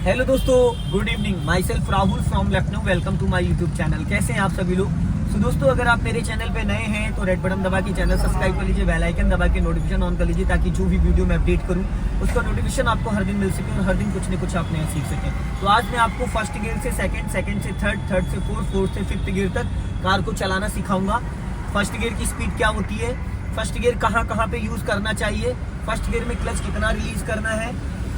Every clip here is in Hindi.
हेलो दोस्तों, good evening. Myself Rahul from Lucknow. Welcome to my YouTube channel. कैसे हैं आप सभी लोग। तो दोस्तों, अगर आप मेरे चैनल पे नए हैं तो रेड बटन दबा के चैनल सब्सक्राइब कर लीजिए, बेल आइकन दबा के नोटिफिकेशन ऑन कर लीजिए, ताकि जो भी वीडियो मैं अपडेट करूं उसका नोटिफिकेशन आपको हर दिन मिल सके और हर दिन कुछ न कुछ आप नया सीख सकें। तो आज मैं आपको फर्स्ट गियर से सेकंड, सेकंड से थर्ड, थर्ड से फोर्थ, फोर्थ से फिफ्थ गियर तक कार को चलाना सिखाऊंगा। फर्स्ट गियर की स्पीड क्या होती है, फर्स्ट गियर कहाँ कहाँ पे यूज करना चाहिए, फर्स्ट गियर में क्लच कितना रिलीज करना है,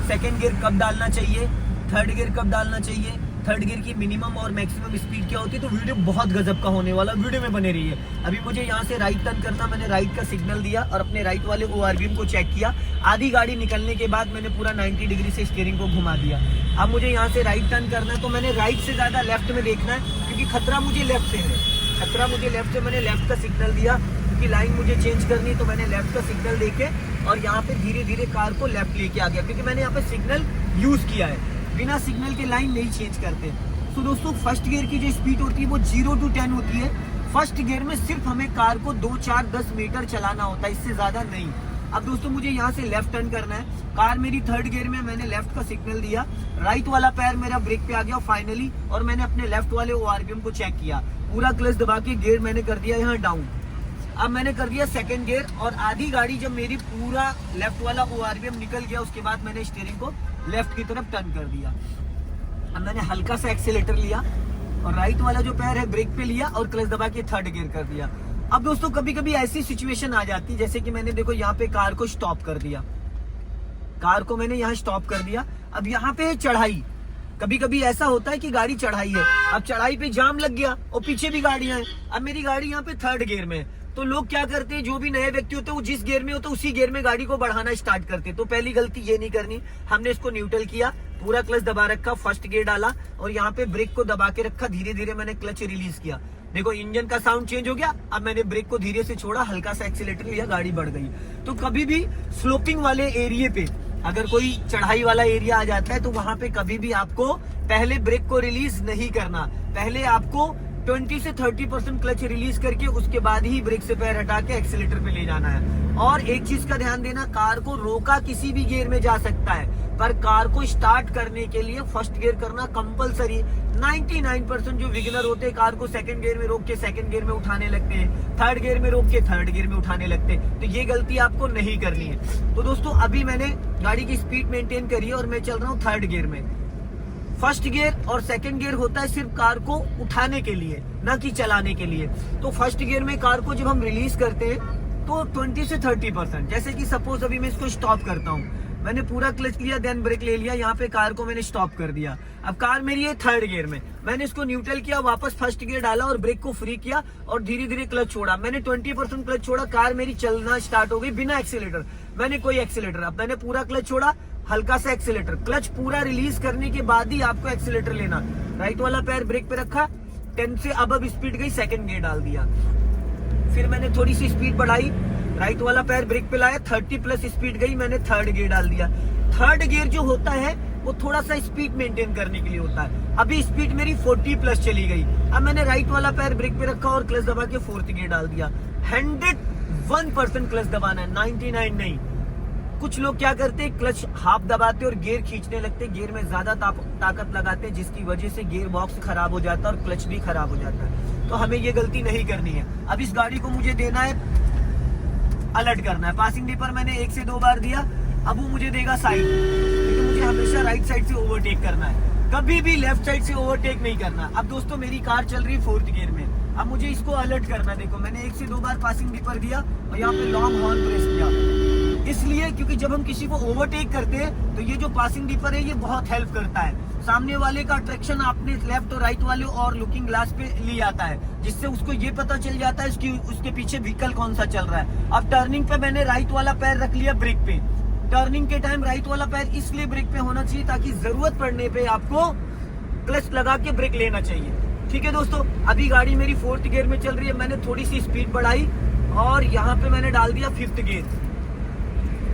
सेकेंड गियर कब डालना चाहिए, थर्ड गियर कब डालना चाहिए, थर्ड गियर की मिनिमम और मैक्सिमम स्पीड क्या होती है। तो वीडियो बहुत गजब का होने वाला, वीडियो में बने रही है। अभी मुझे यहाँ से राइट टर्न करना, मैंने राइट का सिग्नल दिया और अपने राइट वाले ORVM को चेक किया। आधी गाड़ी निकलने के बाद मैंने पूरा 90 डिग्री से स्टीयरिंग को घुमा दिया। अब मुझे यहाँ से राइट टर्न करना है, तो मैंने राइट से ज्यादा लेफ्ट में देखना है, क्योंकि खतरा मुझे लेफ्ट से है। खतरा मुझे लेफ्ट से, मैंने लेफ्ट का सिग्नल दिया, क्योंकि लाइन मुझे चेंज करनी, तो मैंने लेफ्ट का सिग्नल देके और यहाँ पे धीरे धीरे कार को लेफ्ट लेके आ गया, क्योंकि मैंने यहाँ पे सिग्नल यूज किया है। बिना सिग्नल के लाइन नहीं चेंज करते। तो दोस्तों, फर्स्ट गियर की जो स्पीड होती है वो 0 to 10 होती है। फर्स्ट गियर में सिर्फ हमें कार को 2, 4, 10 मीटर चलाना होता है, इससे ज्यादा नहीं। अब दोस्तों, मुझे यहाँ से लेफ्ट टर्न करना है। कार मेरी थर्ड गियर में, मैंने लेफ्ट का सिग्नल दिया, राइट वाला पैर मेरा ब्रेक पे आ गया फाइनली, और मैंने अपने लेफ्ट वाले ORVM को चेक किया। पूरा क्लच दबा के गियर मैंने कर दिया यहाँ डाउन। अब मैंने कर दिया सेकंड गियर, और आधी गाड़ी जब मेरी पूरा लेफ्ट वाला ORVM निकल गया, उसके बाद मैंने स्टीयरिंग को लेफ्ट की तरफ टर्न कर दिया। अब मैंने हल्का सा एक्सीलेटर लिया और राइट वाला जो पैर है ब्रेक पे लिया और क्लच दबा के थर्ड गियर कर दिया। अब दोस्तों, कभी कभी ऐसी सिचुएशन आ जाती है, जैसे कि मैंने देखो यहाँ पे कार को स्टॉप कर दिया, कार को मैंने यहाँ स्टॉप कर दिया। अब यहाँ पे चढ़ाई, कभी कभी ऐसा होता है कि गाड़ी चढ़ाई है, अब चढ़ाई पे जाम लग गया और पीछे भी गाड़ियां हैं। अब मेरी गाड़ी यहाँ पे थर्ड गियर में है, तो लोग क्या करते हैं, जो भी नए व्यक्ति होते हैं वो जिस गियर में होते हैं उसी गियर में गाड़ी को बढ़ाना स्टार्ट करते हैं। तो पहली गलती ये नहीं करनी, हमने इसको न्यूट्रल किया, पूरा क्लच दबा रखा, फर्स्ट गियर डाला और यहाँ पे ब्रेक को दबा के रखा, धीरे धीरे मैंने क्लच रिलीज किया। देखो, इंजन का साउंड चेंज हो गया। अब मैंने ब्रेक को धीरे से छोड़ा, हल्का सा एक्सीलेटर लिया, गाड़ी बढ़ गई। तो कभी भी स्लोपिंग वाले एरिया पे, अगर कोई चढ़ाई वाला एरिया आ जाता है, तो वहां पे कभी भी आपको पहले ब्रेक को रिलीज नहीं करना। पहले आपको 20 से 30% क्लच रिलीज करके उसके बाद ही ब्रेक से पैर हटा के एक्सीलेटर पे ले जाना है। और एक चीज का ध्यान देना, कार को रोका किसी भी गियर में जा सकता है, पर कार को स्टार्ट करने के लिए फर्स्ट गियर करना कंपलसरी। 99% जो बिगिनर होते हैं कार को सेकंड गियर में रोक के सेकंड गियर में उठाने लगते हैं, थर्ड गियर में रोक के थर्ड गियर में उठाने लगते हैं। तो ये गलती आपको नहीं करनी है। तो दोस्तों, अभी मैंने गाड़ी की स्पीड मेंटेन करी है और मैं चल रहा हूँ थर्ड गियर में। फर्स्ट गियर और सेकंड गियर होता है सिर्फ कार को उठाने के लिए, ना कि चलाने के लिए। तो फर्स्ट गियर में कार को जब हम रिलीज करते हैं तो 20 से 30%, जैसे कि सपोज अभी मैं इसको स्टॉप करता हूँ, मैंने पूरा क्लच लिया, देन ब्रेक ले लिया, यहाँ पे कार को मैंने स्टॉप कर दिया। अब कार मेरी है थर्ड गियर में, मैंने इसको न्यूट्रल किया, वापस फर्स्ट गियर डाला और ब्रेक को फ्री किया और धीरे धीरे क्लच छोड़ा। मैंने 20% क्लच छोड़ा, कार मेरी चलना स्टार्ट हो गई बिना एक्सीलेटर। मैंने कोई एक्सीलेटर, अब मैंने पूरा क्लच छोड़ा, हल्का सा एक्सीलेटर, क्लच पूरा रिलीज करने के बाद ही आपको एक्सीलेटर लेना। राइट वाला पैर ब्रेक पे रखा, 10 से अब स्पीड गई, सेकंड गियर डाल दिया। फिर मैंने थोड़ी सी स्पीड बढ़ाई, राइट वाला पैर ब्रेक पे लाया, 30+ स्पीड गई, मैंने थर्ड गियर डाल दिया। थर्ड गियर जो होता है वो थोड़ा सा स्पीड मेंटेन करने के लिए होता है। अभी स्पीड मेरी 40+ चली गई। अब मैंने राइट वाला पैर ब्रेक पे रखा और क्लच दबा के फोर्थ गियर डाल दिया। 101% क्लच दबाना है, 99 नहीं। कुछ लोग क्या करते हैं, क्लच हाफ दबाते और गियर खींचने लगते, गियर में ज्यादा ताकत लगाते, जिसकी वजह से गियर बॉक्स खराब हो जाता है और क्लच भी खराब हो जाता है। तो हमें ये गलती नहीं करनी है। अब इस गाड़ी को मुझे देना है, अलर्ट करना है। पासिंग डिपर मैंने 1 से 2 बार दिया, अब वो मुझे देगा साइड, क्योंकि मुझे हमेशा राइट साइड से ओवरटेक करना है, कभी भी लेफ्ट साइड से ओवरटेक नहीं करना। अब दोस्तों, मेरी कार चल रही है फोर्थ गियर में, अब मुझे इसको अलर्ट करना है। देखो, मैंने 1 से 2 बार पासिंग डिपर दिया और यहाँ पे लॉन्ग हॉर्न प्रेस किया, इसलिए क्योंकि जब हम किसी को ओवरटेक करते हैं तो ये जो पासिंग डिपर है ये बहुत हेल्प करता है। सामने वाले का अट्रैक्शन आपने लेफ्ट और राइट वाले और लुकिंग ग्लास पे ले आता है, जिससे उसको ये पता चल जाता है उसके पीछे व्हीकल कौन सा चल रहा है। अब टर्निंग पे मैंने राइट वाला पैर रख लिया ब्रेक पे। टर्निंग के टाइम राइट वाला पैर इसलिए ब्रेक पे होना चाहिए ताकि जरूरत पड़ने पे आपको क्लच लगा के ब्रेक लेना चाहिए। ठीक है दोस्तों, अभी गाड़ी मेरी फोर्थ गियर में चल रही है, मैंने थोड़ी सी स्पीड बढ़ाई और यहाँ पे मैंने डाल दिया फिफ्थ गियर,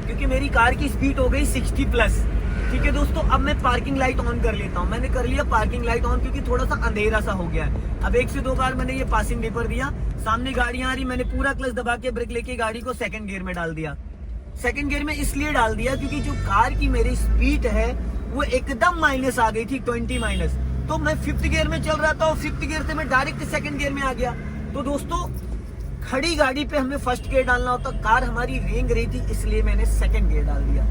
क्योंकि मेरी कार की स्पीड हो गई 60+। ठीक है दोस्तों, अब मैं पार्किंग लाइट ऑन कर लेता हूँ। मैंने कर लिया पार्किंग लाइट ऑन, क्योंकि थोड़ा सा अंधेरा सा हो गया है। अब 1 से 2 बार मैंने ये पासिंग डिपर दिया, सामने गाड़ियां आ रही, मैंने पूरा क्लच दबा के ब्रेक लेके गाड़ी को सेकंड गियर में डाल दिया। सेकंड गियर में इसलिए डाल दिया क्योंकि जो कार की मेरी स्पीड है वो एकदम माइनस आ गई थी, 20 माइनस। तो मैं 5th गियर में चल रहा था और 5th गियर से मैं डायरेक्ट 2nd गियर में आ गया। तो दोस्तों खड़ी गाड़ी पे हमें 1st गियर डालना होता, कार हमारी रेंग रही थी इसलिए मैंने 2nd गियर डाल दिया।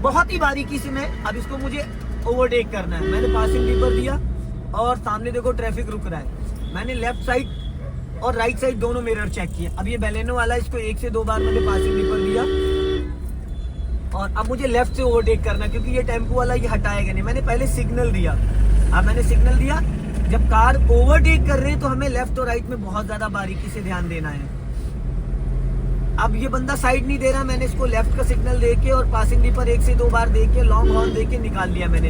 बहुत ही बारीकी से मैं अब इसको मुझे ओवरटेक करना है। मैंने पासिंग लीवर दिया और सामने देखो ट्रैफिक रुक रहा है। मैंने लेफ्ट साइड और राइट साइड दोनों मिरर चेक किए। अब ये बेलेनो वाला, इसको 1 से 2 बार मैंने पासिंग लीवर दिया और अब मुझे लेफ्ट से ओवरटेक करना, क्योंकि ये टेम्पो वाला ये हटाएगा नहीं। मैंने पहले सिग्नल दिया। अब मैंने सिग्नल दिया, जब कार ओवरटेक कर रहे हैं तो हमें लेफ्ट और राइट में बहुत ज्यादा बारीकी से ध्यान देना है। अब ये बंदा साइड नहीं दे रहा, मैंने इसको लेफ्ट का सिग्नल देके और पासिंग लीवर 1 से 2 बार देके लॉन्ग हॉर्न देके निकाल लिया मैंने।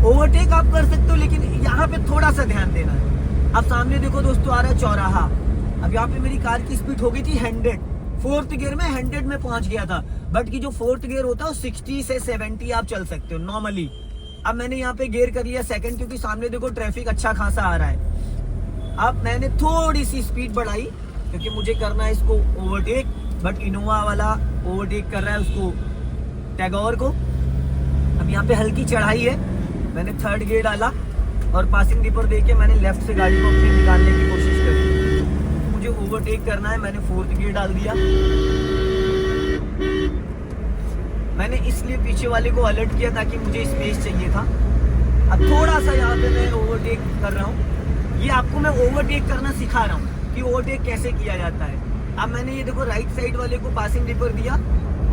ओवरटेक आप कर सकते हो, लेकिन यहाँ पे थोड़ा सा ध्यान देना है। अब सामने देखो दोस्तों आ रहा है चौराहा। अब यहाँ पे मेरी कार की स्पीड हो गई थी 100, 4th गियर में 100 में पहुंच गया था। बट की जो 4th गियर होता है 60 से 70 आप चल सकते हो नॉर्मली। अब मैंने यहाँ पे गियर कर लिया 2nd, क्योंकि सामने देखो ट्रैफिक अच्छा खासा आ रहा है। अब मैंने थोड़ी सी स्पीड बढ़ाई क्योंकि मुझे करना है इसको ओवरटेक, बट इनोवा वाला ओवरटेक कर रहा है उसको, टैगोर को। अब यहाँ पे हल्की चढ़ाई है, मैंने 3rd गियर डाला और पासिंग लीवर देके मैंने लेफ्ट से गाड़ी को अपनी निकालने की कोशिश करी। मुझे ओवरटेक करना है, मैंने 4th गियर डाल दिया। मैंने इसलिए पीछे वाले को अलर्ट किया ताकि मुझे स्पेस चाहिए था। अब थोड़ा सा यहाँ पे मैं ओवरटेक कर रहा हूँ। ये आपको मैं ओवरटेक करना सिखा रहा हूँ कि ओवरटेक कैसे किया जाता है। अब मैंने ये देखो राइट साइड वाले को पासिंग लीवर दिया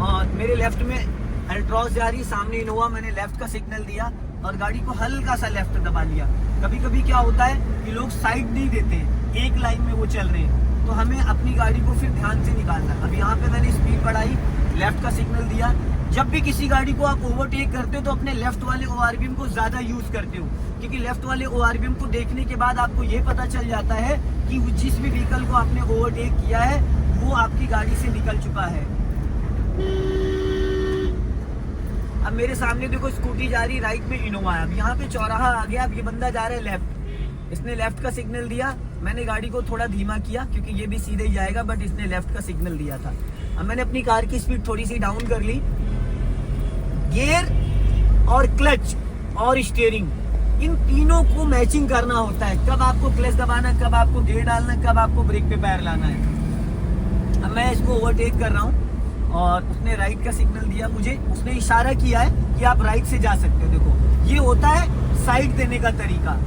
और मेरे लेफ्ट में अल्ट्रॉस जा रही, सामने इनोवा, मैंने लेफ्ट का सिग्नल दिया और गाड़ी को हल्का सा लेफ्ट दबा लिया। कभी कभी क्या होता है कि लोग साइड नहीं देते, एक लाइन में वो चल रहे हैं, तो हमें अपनी गाड़ी को फिर ध्यान से निकालना। अब यहाँ पे मैंने स्पीड बढ़ाई, लेफ्ट का सिग्नल दिया। जब भी किसी गाड़ी को आप ओवरटेक करते हो तो अपने लेफ्ट वाले ओआरबीएम को ज्यादा यूज करते हो, क्योंकि लेफ्ट वाले ओआरबीएम को देखने के बाद आपको ये पता चल जाता है कि जिस भी व्हीकल को आपने ओवरटेक किया है वो आपकी गाड़ी से निकल चुका है। अब मेरे सामने देखो स्कूटी जा रही, राइट में इनोवा है। अब यहाँ पे चौराहा आ गया। अब ये बंदा जा रहा है लेफ्ट, इसने लेफ्ट का सिग्नल दिया। मैंने गाड़ी को थोड़ा धीमा किया क्योंकि ये भी सीधे ही जाएगा, बट इसने लेफ्ट का सिग्नल दिया था। अब मैंने अपनी कार की स्पीड थोड़ी सी डाउन कर ली। गियर और क्लच और स्टीयरिंग, इन तीनों को मैचिंग करना होता है। कब आपको क्लच दबाना, कब आपको गियर डालना, कब आपको ब्रेक पे पैर लाना है। अब मैं इसको ओवरटेक कर रहा हूँ और उसने राइट का सिग्नल दिया मुझे, उसने इशारा किया है कि आप राइट से जा सकते हो। देखो ये होता है साइड देने का तरीका।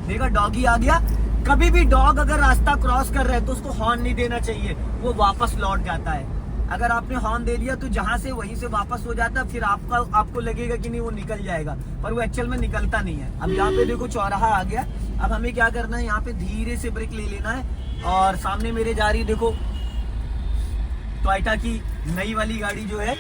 देखा डॉगी आ गया। कभी भी डॉग अगर रास्ता क्रॉस कर रहा है तो उसको हॉर्न नहीं देना चाहिए, वो वापस लौट जाता है। अगर आपने हॉर्न दे दिया तो जहां से वहीं से वापस हो जाता है, फिर आपको लगेगा कि नहीं वो निकल जाएगा, पर वो एक्चुअल में निकलता नहीं है। अब यहाँ पे देखो चौराहा आ गया। अब हमें क्या करना है, यहाँ पे धीरे से ब्रेक ले लेना है। और सामने मेरे जा रही देखो टोयोटा की नई वाली गाड़ी जो है।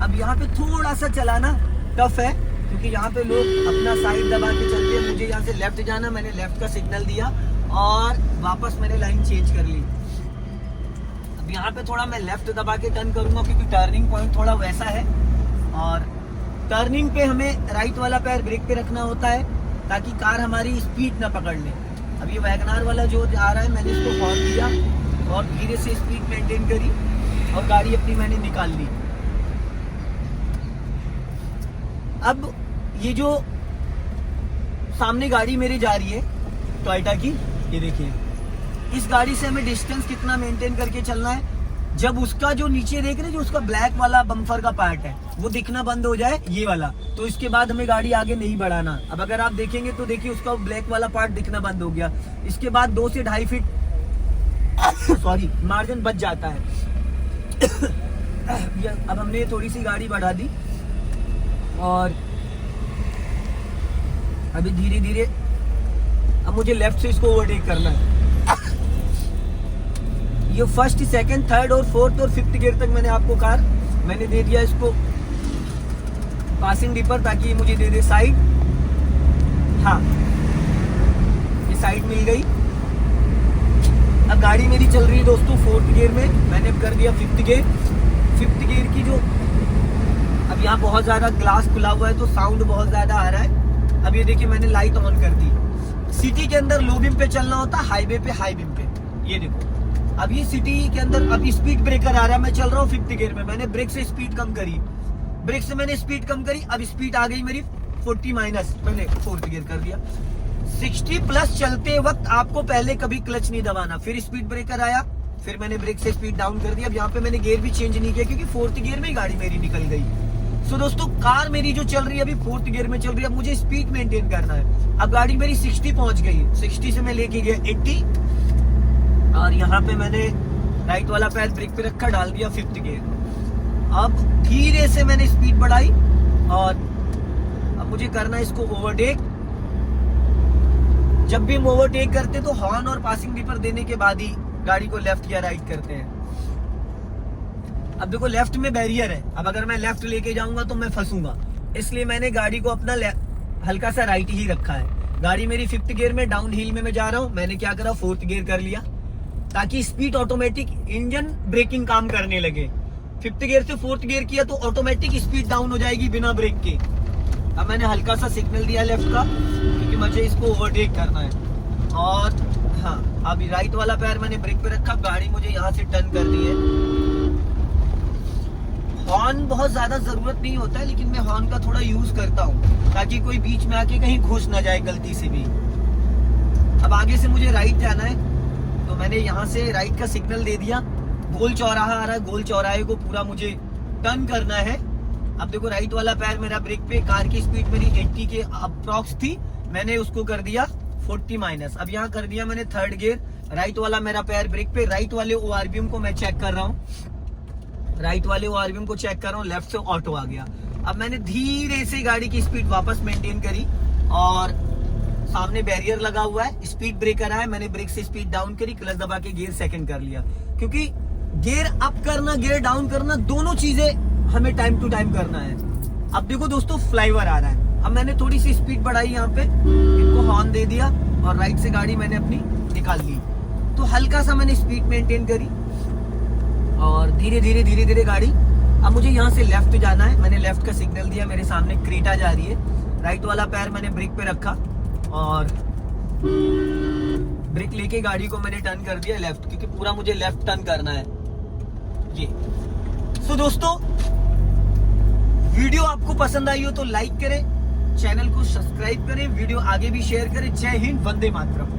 अब यहाँ पे थोड़ा सा चलाना टफ है क्योंकि यहाँ पे लोग अपना साइड दबा के चलते हैं। मुझे यहाँ से लेफ्ट जाना, मैंने लेफ्ट का सिग्नल दिया और वापस मैंने लाइन चेंज कर ली। अब यहाँ पे थोड़ा मैं लेफ्ट दबा के टर्न करूंगा क्योंकि टर्निंग पॉइंट थोड़ा वैसा है और टर्निंग पे हमें राइट वाला पैर ब्रेक पे रखना होता है ताकि कार हमारी स्पीड ना पकड़ ले। अब ये वैगनार वाला जो आ रहा है, मैंने इसको हॉर्न दिया और धीरे से स्पीड मेंटेन करी और गाड़ी अपनी मैंने निकाल ली। अब ये जो सामने गाड़ी मेरी जा रही है टोयोटा की, ये देखिए, इस गाड़ी से हमें डिस्टेंस कितना मेंटेन करके चलना है। जब उसका जो नीचे देख रहे, जो उसका ब्लैक वाला बम्पर का पार्ट है वो दिखना बंद हो जाए, ये वाला, तो इसके बाद हमें गाड़ी आगे नहीं बढ़ाना। अब अगर आप देखेंगे तो देखिए उसका ब्लैक वाला पार्ट दिखना बंद हो गया। इसके बाद 2 से 2.5 फीट सॉरी मार्जिन बच जाता है। अब हमने थोड़ी सी गाड़ी बढ़ा दी और अभी धीरे धीरे अब मुझे लेफ्ट से इसको ओवरटेक करना है। ये फर्स्ट, सेकंड, थर्ड और फोर्थ और फिफ्थ गियर तक मैंने दे दिया इसको पासिंग डिपर ताकि ये मुझे दे दे साइड। हाँ, ये साइड मिल गई। अब गाड़ी मेरी चल रही है दोस्तों 4th गियर में, मैंने कर दिया 5th गियर। 5th गियर की जो अब यहाँ बहुत ज्यादा ग्लास खुला हुआ है तो साउंड बहुत ज्यादा आ रहा है। अब ये देखिए मैंने लाइट ऑन कर दी। सिटी के अंदर लो बीम पे चलना होता है, हाईवे पे हाई बीम पे। ये देखो अभी सिटी के अंदर अब स्पीड ब्रेकर आ रहा है, मैं चल रहा हूँ 5th गियर में, मैंने ब्रेक से स्पीड कम करी, ब्रेक से मैंने स्पीड कम करी, अब स्पीड आ गई मेरी 40 माइनस, मैंने 4th गियर कर दिया। 60 प्लस चलते वक्त आपको पहले कभी क्लच नहीं दबाना, फिर स्पीड ब्रेकर आया, फिर मैंने ब्रेक से स्पीड डाउन कर दिया। अब यहाँ पे मैंने गियर भी चेंज नहीं किया क्योंकि 4th गियर में ही गाड़ी मेरी निकल गई। सो दोस्तों कार मेरी जो चल रही है अभी 4th गियर में चल रही है, अब मुझे स्पीड मेंटेन करना है। अब गाड़ी मेरी 60 पहुंच गई, 60 से मैं लेके गया 80, और यहाँ पे मैंने राइट वाला पैर ब्रेक पे रखा, डाल दिया 5th गियर। अब धीरे से मैंने स्पीड बढ़ाई और अब मुझे करना है इसको ओवरटेक। जब भी हम ओवरटेक करते तो हॉर्न और पासिंग रीपर देने के बाद ही गाड़ी को लेफ्ट या राइट करते हैं। अब देखो लेफ्ट में बैरियर है, अब अगर मैं लेफ्ट लेके जाऊंगा तो मैं फंसूंगा, इसलिए मैंने गाड़ी को अपना हल्का सा राइट ही रखा है। गाड़ी मेरी 5th गियर में डाउन हिल में मैं जा रहा हूँ, मैंने क्या करा 4th गियर कर लिया ताकि स्पीड ऑटोमेटिक इंजन ब्रेकिंग काम करने लगे। 5th गियर से 4th गियर किया तो ऑटोमेटिक स्पीड डाउन हो जाएगी बिना ब्रेक के। अब मैंने हल्का सा सिग्नल दिया लेफ्ट का क्योंकि मुझे इसको ओवरटेक करना है। और हाँ, अभी राइट वाला पैर मैंने ब्रेक पे रखा, गाड़ी मुझे यहाँ से टर्न करनी है। हॉर्न बहुत ज्यादा जरूरत नहीं होता है, लेकिन मैं हॉर्न का थोड़ा यूज करता हूँ ताकि कोई बीच में आके कहीं घुस ना जाए गलती से भी। अब आगे से मुझे राइट जाना है तो मैंने यहाँ से राइट का सिग्नल दे दिया। गोल चौराहा आ रहा है, गोल चौराहे को पूरा मुझे टर्न करना है। अब देखो राइट वाला पैर मेरा ब्रेक पे, कार की स्पीड मेरी 80 के अप्रॉक्स थी, मैंने उसको कर दिया 40 माइनस। अब यहाँ कर दिया मैंने 3rd गियर, राइट वाला मेरा पैर ब्रेक पे, राइट वाले ORVM को मैं चेक कर रहा हूँ, राइट वाले ORVM को चेक कर रहा हूँ, लेफ्ट से ऑटो आ गया। अब मैंने धीरे से गाड़ी की स्पीड वापस मेंटेन करी और सामने बैरियर लगा हुआ है, स्पीड ब्रेकर है, मैंने ब्रेक से स्पीड डाउन करी, क्लच दबा के गियर 2nd कर लिया। क्योंकि गियर अप करना गियर डाउन करना दोनों चीजें हमें टाइम टू टाइम करना है। अब देखो दोस्तों फ्लाईओवर आ रहा है, अब मैंने थोड़ी सी स्पीड बढ़ाई, यहाँ पे इनको हॉर्न दे दिया और राइट से गाड़ी मैंने अपनी निकाल ली। तो हल्का सा मैंने स्पीड मेंटेन करी और धीरे धीरे गाड़ी, अब मुझे यहाँ से लेफ्ट जाना है, मैंने लेफ्ट का सिग्नल दिया, मेरे सामने क्रेटा जा रही है, राइट वाला पैर मैंने ब्रेक पे रखा और ब्रेक लेके गाड़ी को मैंने टर्न कर दिया लेफ्ट, क्योंकि पूरा मुझे लेफ्ट टर्न करना है ये। सो दोस्तों वीडियो आपको पसंद आई हो तो लाइक करें, चैनल को सब्सक्राइब करें, वीडियो आगे भी शेयर करें। जय हिंद, वंदे मातरम।